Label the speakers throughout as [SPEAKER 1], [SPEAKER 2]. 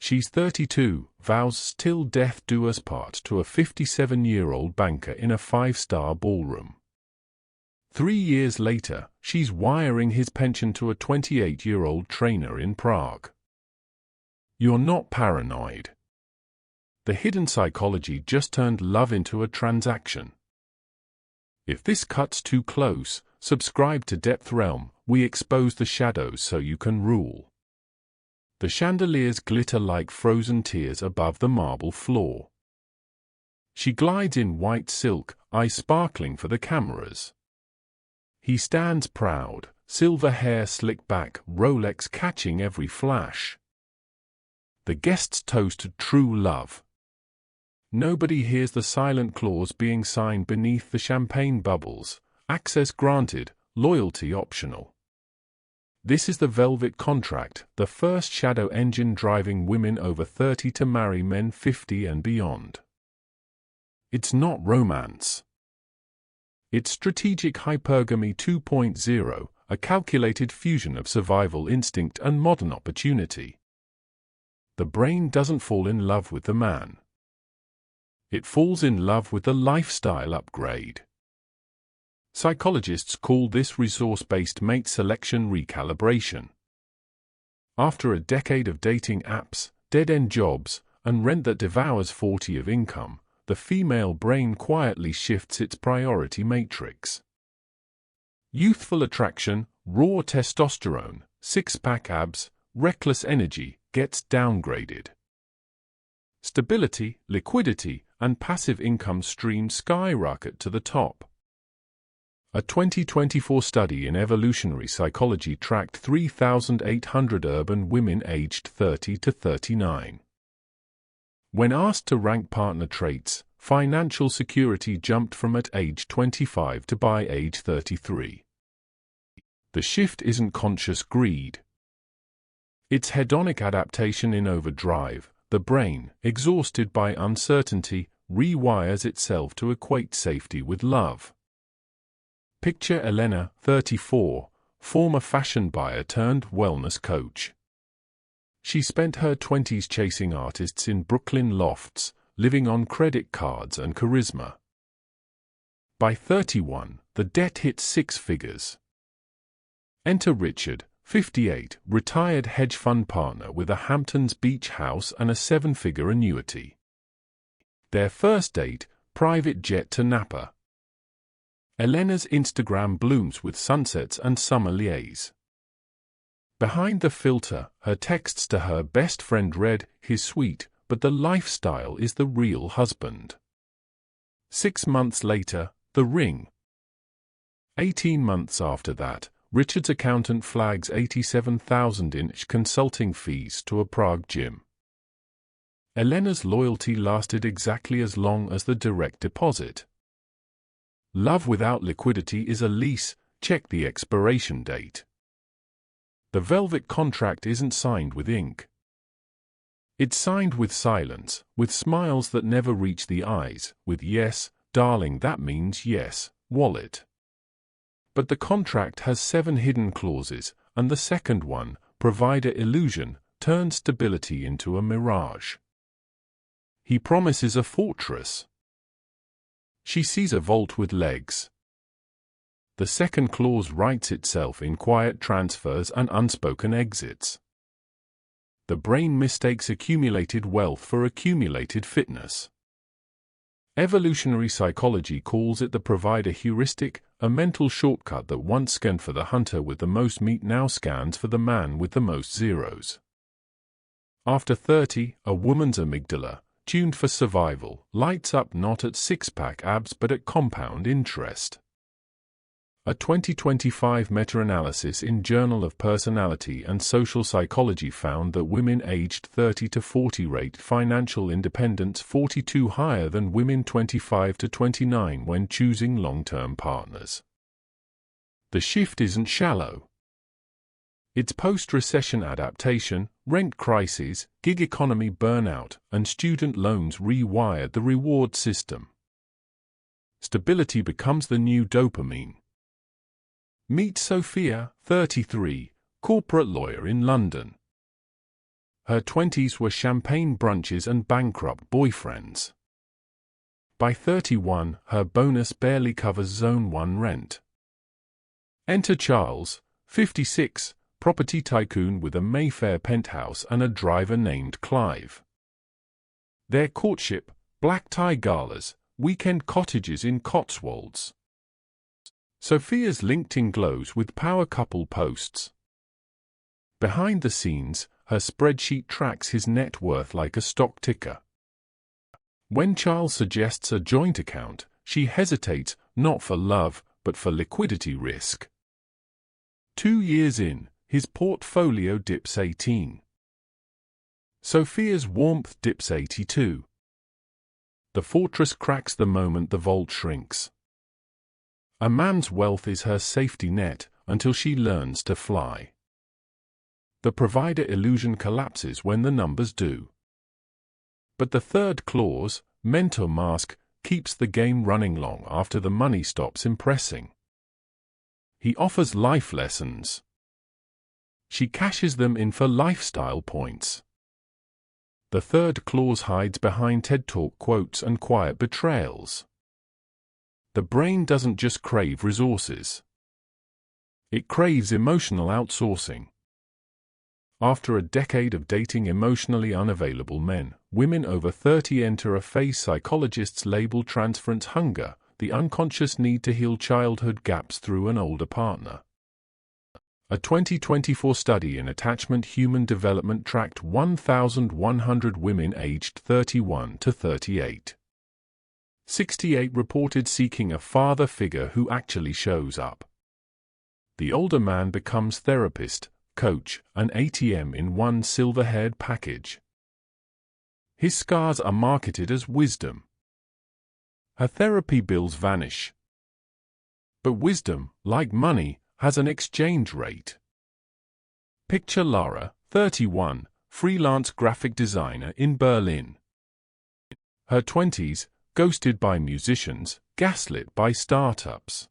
[SPEAKER 1] she's 32, vows till death do us part to a 57-year-old banker in a 5-star ballroom. 3 years later, she's wiring his pension to a 28-year-old trainer in Prague. You're not paranoid. The hidden psychology just turned love into a transaction. If this cuts too close, subscribe to DepthRealm. We expose the shadows so you can rule. The chandeliers glitter like frozen tears above the marble floor. She glides in white silk, eyes sparkling for the cameras. He stands proud, silver hair slicked back, Rolex catching every flash. The guests toast true love. Nobody hears the silent clause being signed beneath the champagne bubbles. Access granted, loyalty optional. This is the velvet contract, the first shadow engine driving women over 30 to marry men 50 and beyond. It's not romance. It's strategic hypergamy 2.0, a calculated fusion of survival instinct and modern opportunity. The brain doesn't fall in love with the man. It falls in love with the lifestyle upgrade. Psychologists call this resource-based mate selection recalibration. After a decade of dating apps, dead-end jobs, and rent that devours 40 of income, the female brain quietly shifts its priority matrix. Youthful attraction, raw testosterone, six-pack abs, reckless energy gets downgraded. Stability, liquidity, and passive income streams skyrocket to the top. A 2024 study in evolutionary psychology tracked 3,800 urban women aged 30 to 39. When asked to rank partner traits, financial security jumped from at age 25 to by age 33. The shift isn't conscious greed. It's hedonic adaptation in overdrive. The brain, exhausted by uncertainty, rewires itself to equate safety with love. Picture Elena, 34, former fashion buyer turned wellness coach. She spent her 20s chasing artists in Brooklyn lofts, living on credit cards and charisma. By 31, the debt hit 6 figures. Enter Richard, 58, retired hedge fund partner with a Hamptons Beach house and a 7-figure annuity. Their first date, private jet to Napa. Elena's Instagram blooms with sunsets and sommeliers. Behind the filter, her texts to her best friend read, "He's sweet, but the lifestyle is the real husband." 6 months later, the ring. 18 months after that, Richard's accountant flags $87,000 consulting fees to a Prague gym. Elena's loyalty lasted exactly as long as the direct deposit. Love without liquidity is a lease, check the expiration date. The velvet contract isn't signed with ink. It's signed with silence, with smiles that never reach the eyes, with "yes, darling, that means yes, wallet." But the contract has 7 hidden clauses, and the second one, provider illusion, turns stability into a mirage. He promises a fortress. She sees a vault with legs. The second clause writes itself in quiet transfers and unspoken exits. The brain mistakes accumulated wealth for accumulated fitness. Evolutionary psychology calls it the provider heuristic, a mental shortcut that once scanned for the hunter with the most meat now scans for the man with the most zeros. After 30, a woman's amygdala, tuned for survival, lights up not at six-pack abs but at compound interest. A 2025 meta-analysis in Journal of Personality and Social Psychology found that women aged 30 to 40 rate financial independence 42 higher than women 25 to 29 when choosing long-term partners. The shift isn't shallow. It's post-recession adaptation, rent crises, gig economy burnout, and student loans rewired the reward system. Stability becomes the new dopamine. Meet Sophia, 33, corporate lawyer in London. her 20s were champagne brunches and bankrupt boyfriends. By 31, her bonus barely covers Zone 1 rent. Enter Charles, 56, property tycoon with a Mayfair penthouse and a driver named Clive. Their courtship, black-tie galas, weekend cottages in Cotswolds. Sophia's LinkedIn glows with power couple posts. Behind the scenes, her spreadsheet tracks his net worth like a stock ticker. When Charles suggests a joint account, she hesitates, not for love, but for liquidity risk. 2 years in, his portfolio dips 18. Sophia's warmth dips 82. The fortress cracks the moment the vault shrinks. A man's wealth is her safety net until she learns to fly. The provider illusion collapses when the numbers do. But the third clause, mentor mask, keeps the game running long after the money stops impressing. He offers life lessons. She cashes them in for lifestyle points. The third clause hides behind TED Talk quotes and quiet betrayals. The brain doesn't just crave resources. It craves emotional outsourcing. After a decade of dating emotionally unavailable men, women over 30 enter a phase psychologists label transference hunger, the unconscious need to heal childhood gaps through an older partner. A 2024 study in attachment human development tracked 1,100 women aged 31 to 38. 68 reported seeking a father figure who actually shows up. The older man becomes therapist, coach, and ATM in one silver-haired package. His scars are marketed as wisdom. Her therapy bills vanish. But wisdom, like money, has an exchange rate. Picture Lara, 31, freelance graphic designer in Berlin. Her 20s, ghosted by musicians, gaslit by startups.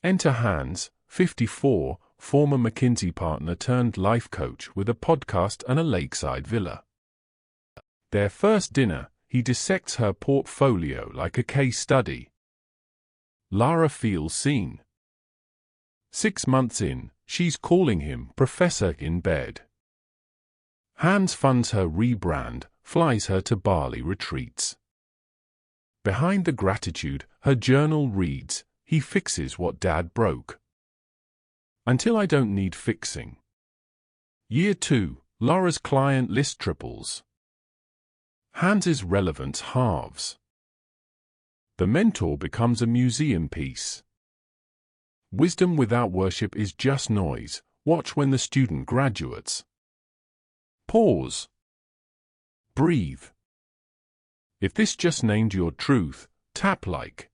[SPEAKER 1] Enter Hans, 54, former McKinsey partner turned life coach with a podcast and a lakeside villa. Their first dinner, he dissects her portfolio like a case study. Lara feels seen. 6 months in, she's calling him Professor in bed. Hans funds her rebrand, flies her to Bali retreats. Behind the gratitude, her journal reads, "He fixes what Dad broke. Until I don't need fixing." Year 2, Lara's client list triples. Hans's relevance halves. The mentor becomes a museum piece. Wisdom without worship is just noise. Watch when the student graduates. Pause. Breathe. If this just named your truth, tap like.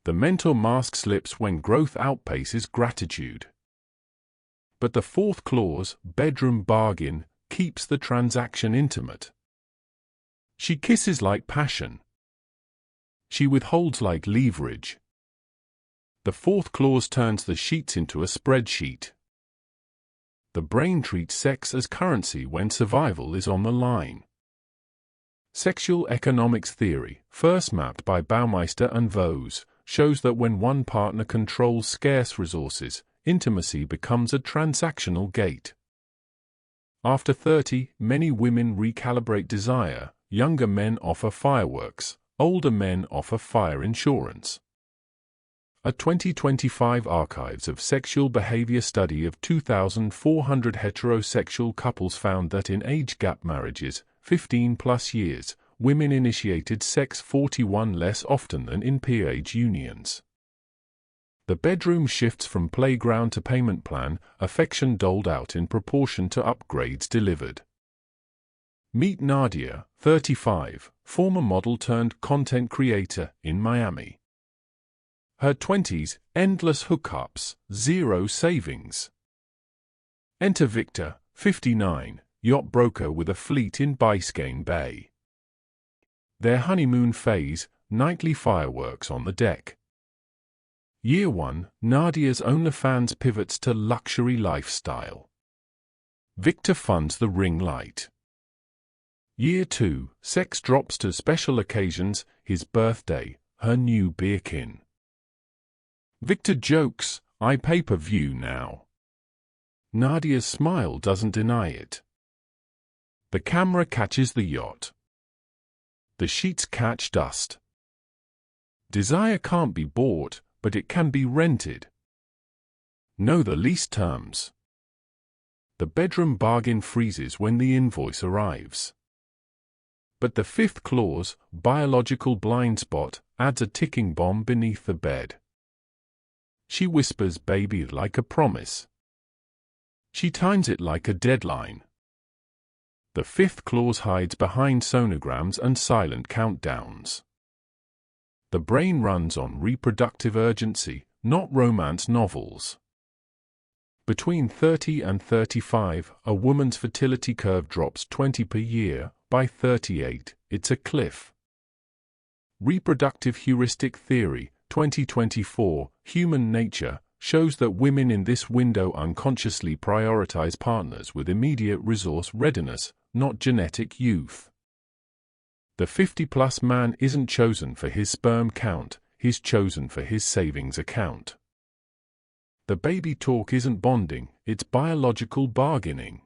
[SPEAKER 1] The mentor mask slips when growth outpaces gratitude. But the fourth clause, bedroom bargain, keeps the transaction intimate. She kisses like passion. She withholds like leverage. The fourth clause turns the sheets into a spreadsheet. The brain treats sex as currency when survival is on the line. Sexual economics theory, first mapped by Baumeister and Vos, shows that when one partner controls scarce resources, intimacy becomes a transactional gate. After 30, many women recalibrate desire. Younger men offer fireworks, older men offer fire insurance. A 2025 Archives of Sexual Behavior study of 2,400 heterosexual couples found that in age-gap marriages, 15-plus years, women initiated sex 41 less often than in peer-age unions. The bedroom shifts from playground to payment plan, affection doled out in proportion to upgrades delivered. Meet Nadia, 35, former model turned content creator in Miami. Her 20s, endless hookups, zero savings. Enter Victor, 59, yacht broker with a fleet in Biscayne Bay. Their honeymoon phase, nightly fireworks on the deck. Year 1, Nadia's OnlyFans pivots to luxury lifestyle. Victor funds the ring light. Year 2, sex drops to special occasions, his birthday, her new beerkin. Victor jokes, I pay-per-view now. Nadia's smile doesn't deny it. The camera catches the yacht. The sheets catch dust. Desire can't be bought, but it can be rented. Know the lease terms. The bedroom bargain freezes when the invoice arrives. But the fifth clause, biological blind spot, adds a ticking bomb beneath the bed. She whispers baby like a promise. She times it like a deadline. The fifth clause hides behind sonograms and silent countdowns. The brain runs on reproductive urgency, not romance novels. Between 30 and 35, a woman's fertility curve drops 20 per year. By 38, it's a cliff. Reproductive heuristic theory, 2024, human nature, shows that women in this window unconsciously prioritize partners with immediate resource readiness, not genetic youth. The 50-plus man isn't chosen for his sperm count, he's chosen for his savings account. The baby talk isn't bonding, it's biological bargaining.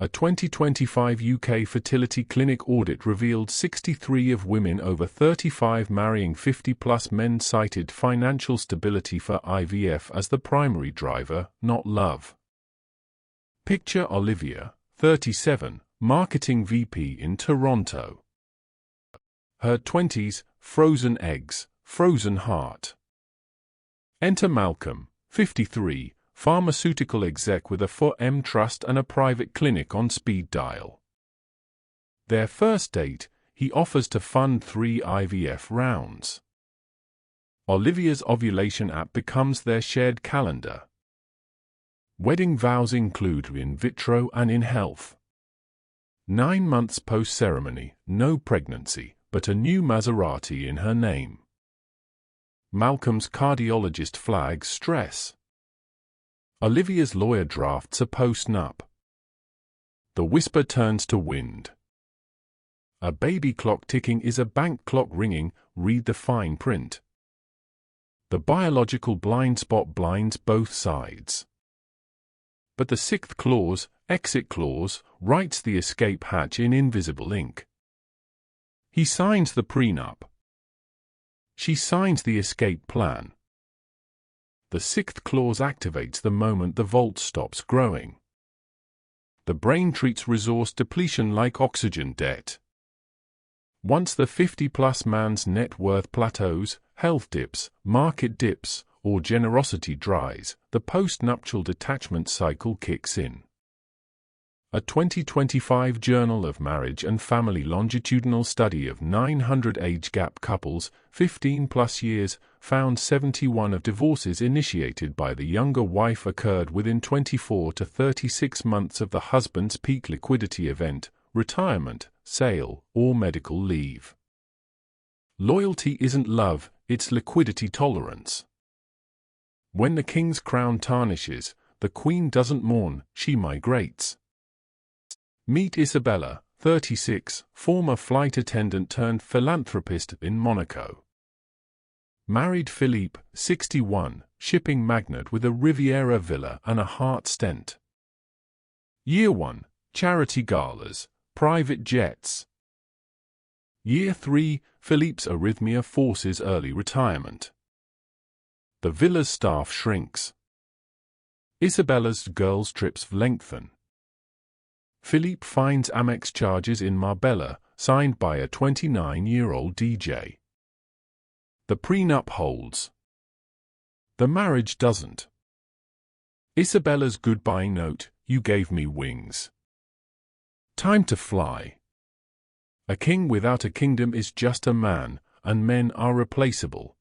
[SPEAKER 1] A 2025 UK fertility clinic audit revealed 63 of women over 35 marrying 50-plus men cited financial stability for IVF as the primary driver, not love. Picture Olivia, 37, marketing VP in Toronto. Her 20s, frozen eggs, frozen heart. Enter Malcolm, 53, pharmaceutical exec with a 4M trust and a private clinic on speed dial. Their first date, he offers to fund 3 IVF rounds. Olivia's ovulation app becomes their shared calendar. Wedding vows include in vitro and in health. 9 months post-ceremony, no pregnancy, but a new Maserati in her name. Malcolm's cardiologist flags stress. Olivia's lawyer drafts a post-nup. The whisper turns to wind. A baby clock ticking is a bank clock ringing, read the fine print. The biological blind spot blinds both sides. But the sixth clause, exit clause, writes the escape hatch in invisible ink. He signs the prenup. She signs the escape plan. The sixth clause activates the moment the vault stops growing. The brain treats resource depletion like oxygen debt. Once the 50-plus man's net worth plateaus, health dips, market dips, or generosity dries, the post-nuptial detachment cycle kicks in. A 2025 Journal of Marriage and Family longitudinal study of 900 age gap couples, 15-plus years, found 71 of divorces initiated by the younger wife occurred within 24 to 36 months of the husband's peak liquidity event, retirement, sale, or medical leave. Loyalty isn't love, it's liquidity tolerance. When the king's crown tarnishes, the queen doesn't mourn, she migrates. Meet Isabella, 36, former flight attendant turned philanthropist in Monaco. Married Philippe, 61, shipping magnate with a Riviera villa and a heart stent. Year 1, charity galas, private jets. Year 3, Philippe's arrhythmia forces early retirement. The villa's staff shrinks. Isabella's girls' trips lengthen. Philippe finds Amex charges in Marbella, signed by a 29-year-old DJ. The prenup holds. The marriage doesn't. Isabella's goodbye note, you gave me wings. Time to fly. A king without a kingdom is just a man, and men are replaceable.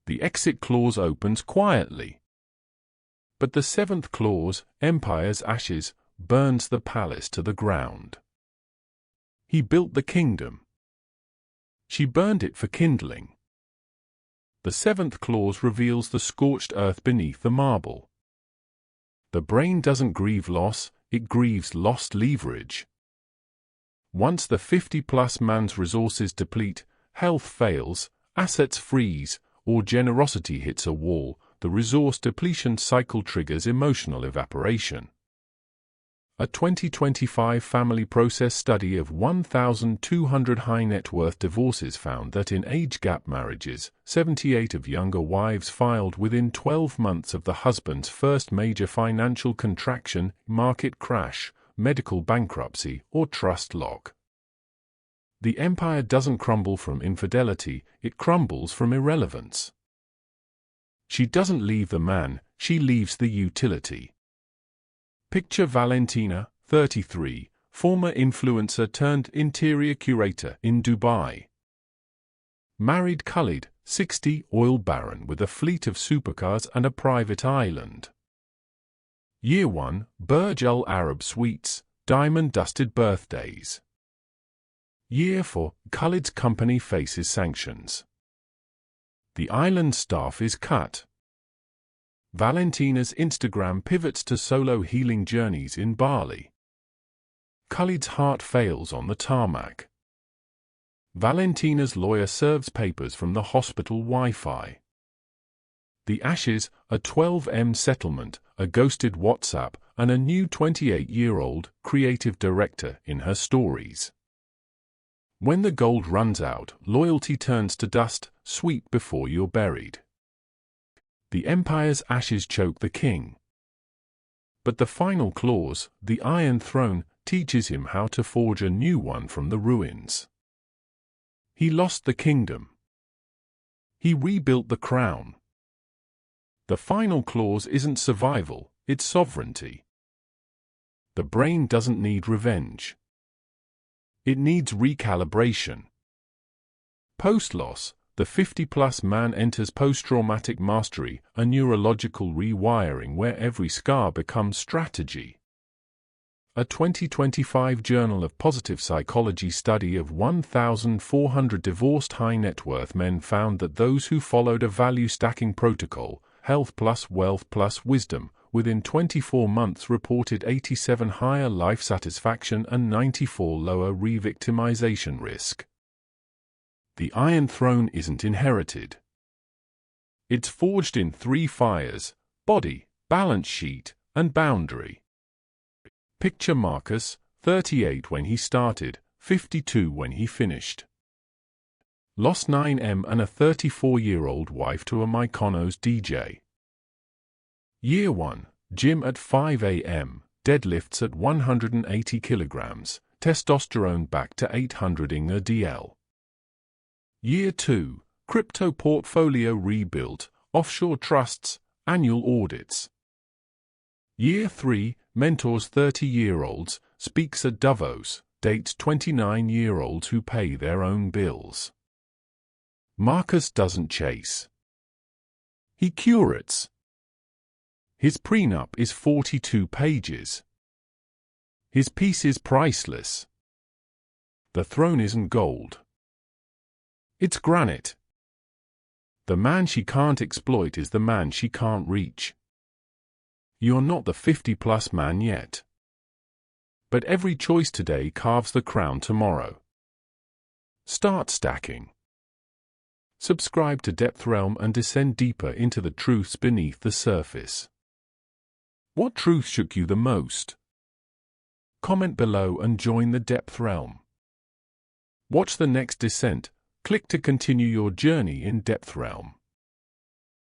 [SPEAKER 1] The exit clause opens quietly. But the seventh clause, empire's ashes, burns the palace to the ground. He built the kingdom. She burned it for kindling. The seventh clause reveals the scorched earth beneath the marble. The brain doesn't grieve loss, it grieves lost leverage. Once the 50-plus man's resources deplete, health fails, assets freeze, or generosity hits a wall, the resource depletion cycle triggers emotional evaporation. A 2025 family process study of 1,200 high-net-worth divorces found that in age-gap marriages, 78 of younger wives filed within 12 months of the husband's first major financial contraction, market crash, medical bankruptcy, or trust lock. The empire doesn't crumble from infidelity, it crumbles from irrelevance. She doesn't leave the man, she leaves the utility. Picture Valentina, 33, former influencer turned interior curator in Dubai. Married Khalid, 60, oil baron with a fleet of supercars and a private island. Year 1, Burj Al Arab Suites, diamond-dusted birthdays. Year 4, Khalid's company faces sanctions. The island staff is cut. Valentina's Instagram pivots to solo healing journeys in Bali. Khalid's heart fails on the tarmac. Valentina's lawyer serves papers from the hospital Wi-Fi. The Ashes, a 12M settlement, a ghosted WhatsApp, and a new 28-year-old creative director in her stories. When the gold runs out, loyalty turns to dust, sweep before you're buried. The empire's ashes choke the king. But the final clause, the Iron Throne, teaches him how to forge a new one from the ruins. He lost the kingdom. He rebuilt the crown. The final clause isn't survival, it's sovereignty. The brain doesn't need revenge. It needs recalibration. Post-loss, the 50-plus man enters post-traumatic mastery, a neurological rewiring where every scar becomes strategy. A 2025 Journal of Positive Psychology study of 1,400 divorced high-net-worth men found that those who followed a value-stacking protocol, health plus wealth plus wisdom, within 24 months reported 87 higher life satisfaction and 94 lower re-victimization risk. The Iron Throne isn't inherited. It's forged in 3 fires: body, balance sheet, and boundary. Picture Marcus, 38 when he started, 52 when he finished. Lost 9M and a 34-year-old wife to a Mykonos DJ. Year 1, gym at 5 a.m., deadlifts at 180 kilograms, testosterone back to 800 DL. Year 2, crypto portfolio rebuilt, offshore trusts, annual audits. Year 3, mentors 30-year-olds, speaks at Davos, dates 29-year-olds who pay their own bills. Marcus doesn't chase. He curates. His prenup is 42 pages. His piece is priceless. The throne isn't gold. It's granite. The man she can't exploit is the man she can't reach. You're not the 50-plus man yet. But every choice today carves the crown tomorrow. Start stacking. Subscribe to DepthRealm and descend deeper into the truths beneath the surface. What truth shook you the most? Comment below and join the DepthRealm. Watch the next descent. Click to continue your journey in DepthRealm.